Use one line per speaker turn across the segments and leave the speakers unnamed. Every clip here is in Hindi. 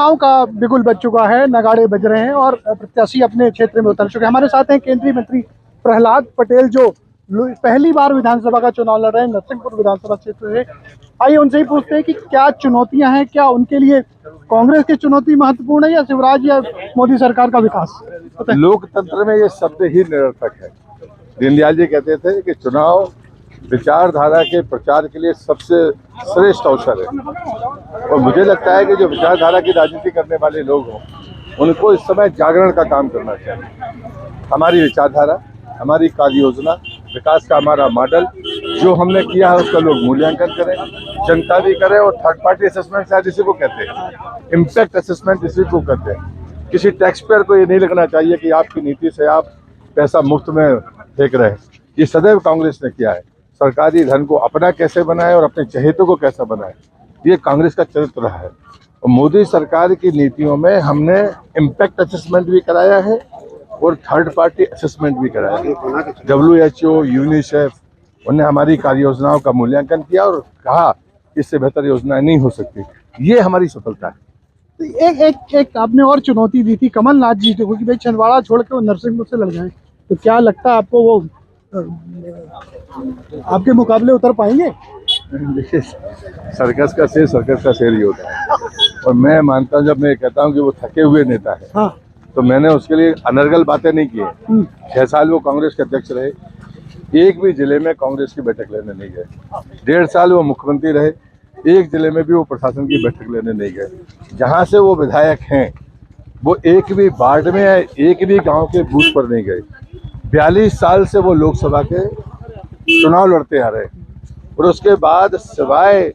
चुनाव का बिगुल बज चुका है, नगाड़े बज रहे हैं और प्रत्याशी अपने क्षेत्र में उतर चुके हैं। हमारे साथ हैं केंद्रीय मंत्री प्रहलाद पटेल, जो पहली बार विधानसभा का चुनाव लड़ रहे हैं नरसिंहपुर विधानसभा क्षेत्र से। आइए उनसे ही पूछते हैं कि क्या चुनौतियां हैं, क्या उनके लिए कांग्रेस की चुनौती महत्वपूर्ण है या शिवराज या मोदी सरकार का विकास?
लोकतंत्र में ये शब्द ही निरर्थक है। दीनदयाल जी कहते थे कि चुनाव विचारधारा के प्रचार के लिए सबसे श्रेष्ठ अवसर है, और मुझे लगता है कि जो विचारधारा की राजनीति करने वाले लोग हों उनको इस समय जागरण का काम करना चाहिए। हमारी विचारधारा, हमारी कार्य योजना, विकास का हमारा मॉडल जो हमने किया है उसका लोग मूल्यांकन करें, जनता भी करे, और थर्ड पार्टी असेसमेंट शायद इसी को कहते हैं, इम्पैक्ट असेसमेंट इसी को कहते हैं। किसी टैक्स पेयर को ये नहीं लगना चाहिए कि आपकी नीति से आप पैसा मुफ्त में फेंक रहे हैं। ये सदैव कांग्रेस ने किया है। सरकारी धन को अपना कैसे बनाए और अपने चहेतों को कैसे बनाए, ये कांग्रेस का चरित्र रहा है। और मोदी सरकार की नीतियों में हमने इम्पैक्ट असेसमेंट भी कराया है और थर्ड पार्टी असेसमेंट भी कराया है। WHO, यूनिसेफ, उन्होंने हमारी कार्य योजनाओं का मूल्यांकन किया और कहा इससे बेहतर योजनाएं नहीं हो सकती। ये हमारी सफलता है।
एक आपने और चुनौती दी थी कमलनाथ जी को कि भाई छिंदवाड़ा छोड़ के वो नरसिंहपुर से लड़ जाए, तो क्या लगता है आपको वो आपके मुकाबले उतर पाएंगे?
देखिए, सर्कस का शेर ही होता है, और मैं मानता हूँ, जब मैं कहता हूँ कि वो थके हुए नेता है,
हाँ,
तो मैंने उसके लिए अनर्गल बातें नहीं की है। 6 साल वो कांग्रेस के अध्यक्ष रहे, एक भी जिले में कांग्रेस की बैठक लेने नहीं गए। 1.5 साल वो मुख्यमंत्री रहे, एक जिले में भी वो प्रशासन की बैठक लेने नहीं गए। जहाँ से वो विधायक हैं वो एक भी वार्ड में या एक भी गांव के बूथ पर नहीं गए। 42 साल से वो लोकसभा के चुनाव लड़ते आ रहे, और उसके बाद सिवाय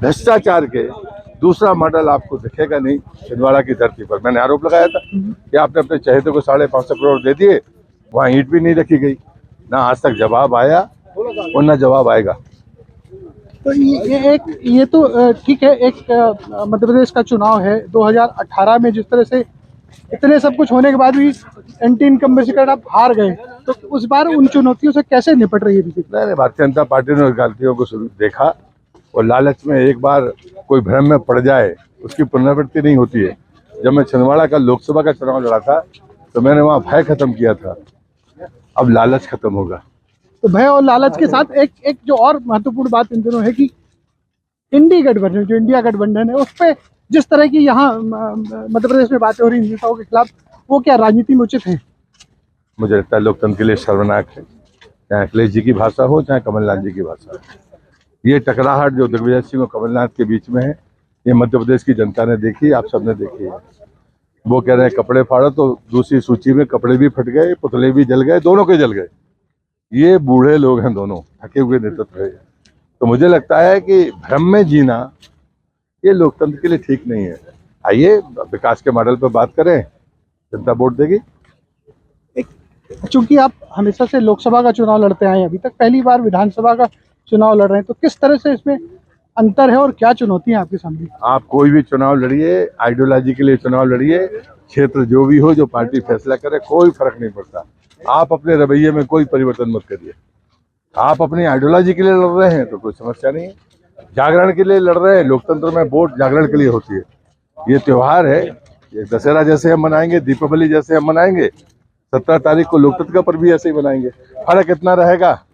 भ्रष्टाचार के दूसरा मॉडल आपको दिखेगा नहीं छिंदवाड़ा की धरती पर। मैंने आरोप लगाया था कि आपने अपने चहेते को 550 करोड़ दे दिए, वहाँ ईंट भी नहीं रखी गई, ना आज तक जवाब आया और ना जवाब आएगा।
तो ये तो ठीक है। एक मध्य प्रदेश का चुनाव है 2018 में, जिस तरह से इतने सब कुछ होने के बाद भी एंटी इनकम्बेंसी आप हार गए, तो उस बार उन चुनौतियों से कैसे निपट रही है बीजेपी?
नहीं, भारतीय जनता पार्टी ने गलतियों को देखा, और लालच में एक बार कोई भ्रम में पड़ जाए उसकी पुनरावृत्ति नहीं होती है। जब मैं छिंदवाड़ा का लोकसभा का चुनाव लड़ा था तो मैंने वहाँ भय खत्म किया था, अब लालच खत्म होगा।
तो भय और लालच के साथ एक जो और महत्वपूर्ण बात इन दिनों है कि इंडिया गठबंधन है, उस पर जिस तरह की यहाँ मध्य प्रदेश में बातें हो रही नेताओं के खिलाफ, वो क्या राजनीति में उचित है?
मुझे लगता है लोकतंत्र के लिए शर्मनाक है, चाहे अखिलेश जी की भाषा हो चाहे कमलनाथ जी की भाषा हो। ये टकराहट जो दिग्विजय सिंह और कमलनाथ के बीच में है, ये मध्य प्रदेश की जनता ने देखी, आप सबने देखी है। वो कह रहे हैं कपड़े फाड़ो, तो दूसरी सूची में कपड़े भी फट गए, पुतले भी जल गए, दोनों के जल गए। ये बूढ़े लोग हैं, दोनों थके हुए नेतृत्व है। तो मुझे लगता है कि भ्रम में जीना ये लोकतंत्र के लिए ठीक नहीं है। आइए विकास के मॉडल पर बात करें, जनता वोट देगी।
चूंकि आप हमेशा से लोकसभा का चुनाव लड़ते आए, अभी तक पहली बार विधानसभा का चुनाव लड़ रहे हैं, तो किस तरह से इसमें अंतर है और क्या चुनौतियां आपके सामने?
आप कोई भी चुनाव लड़िए, आइडियोलॉजी के लिए चुनाव लड़िए, क्षेत्र जो भी हो, जो पार्टी फैसला करे, कोई फर्क नहीं पड़ता। आप अपने रवैये में कोई परिवर्तन मत करिए। आप अपनी आइडियोलॉजी के लिए लड़ रहे हैं तो कोई समस्या नहीं है, जागरण के लिए लड़ रहे हैं, लोकतंत्र में वोट जागरण के लिए होती है। ये त्यौहार है, ये दशहरा जैसे हम मनाएंगे, दीपावली जैसे हम मनाएंगे, 17 तारीख को लोकतंत्र का पर्व भी ऐसे ही मनाएंगे। फर्क इतना रहेगा,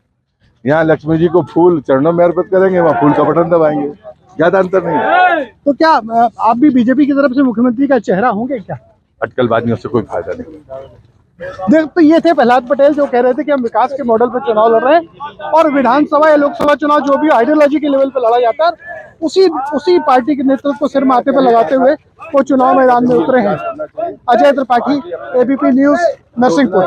यहाँ लक्ष्मी जी को फूल चरणों में अर्पित करेंगे, वहाँ फूल का बटन दबाएंगे, ज्यादा अंतर नहीं है।
तो क्या आप भी बीजेपी की तरफ से मुख्यमंत्री का चेहरा होंगे क्या?
अटकलबाजियों से कोई फायदा नहीं।
देख, तो ये थे प्रहलाद पटेल, जो कह रहे थे कि हम विकास के मॉडल पर चुनाव लड़ रहे हैं और विधानसभा या लोकसभा चुनाव जो भी आइडियोलॉजी के लेवल पर लड़ा जाता है, उसी पार्टी के नेतृत्व को सिर माथे पर लगाते हुए वो चुनाव मैदान में उतरे हैं। Ajay Tripathi, ABP news, Narsinghpur.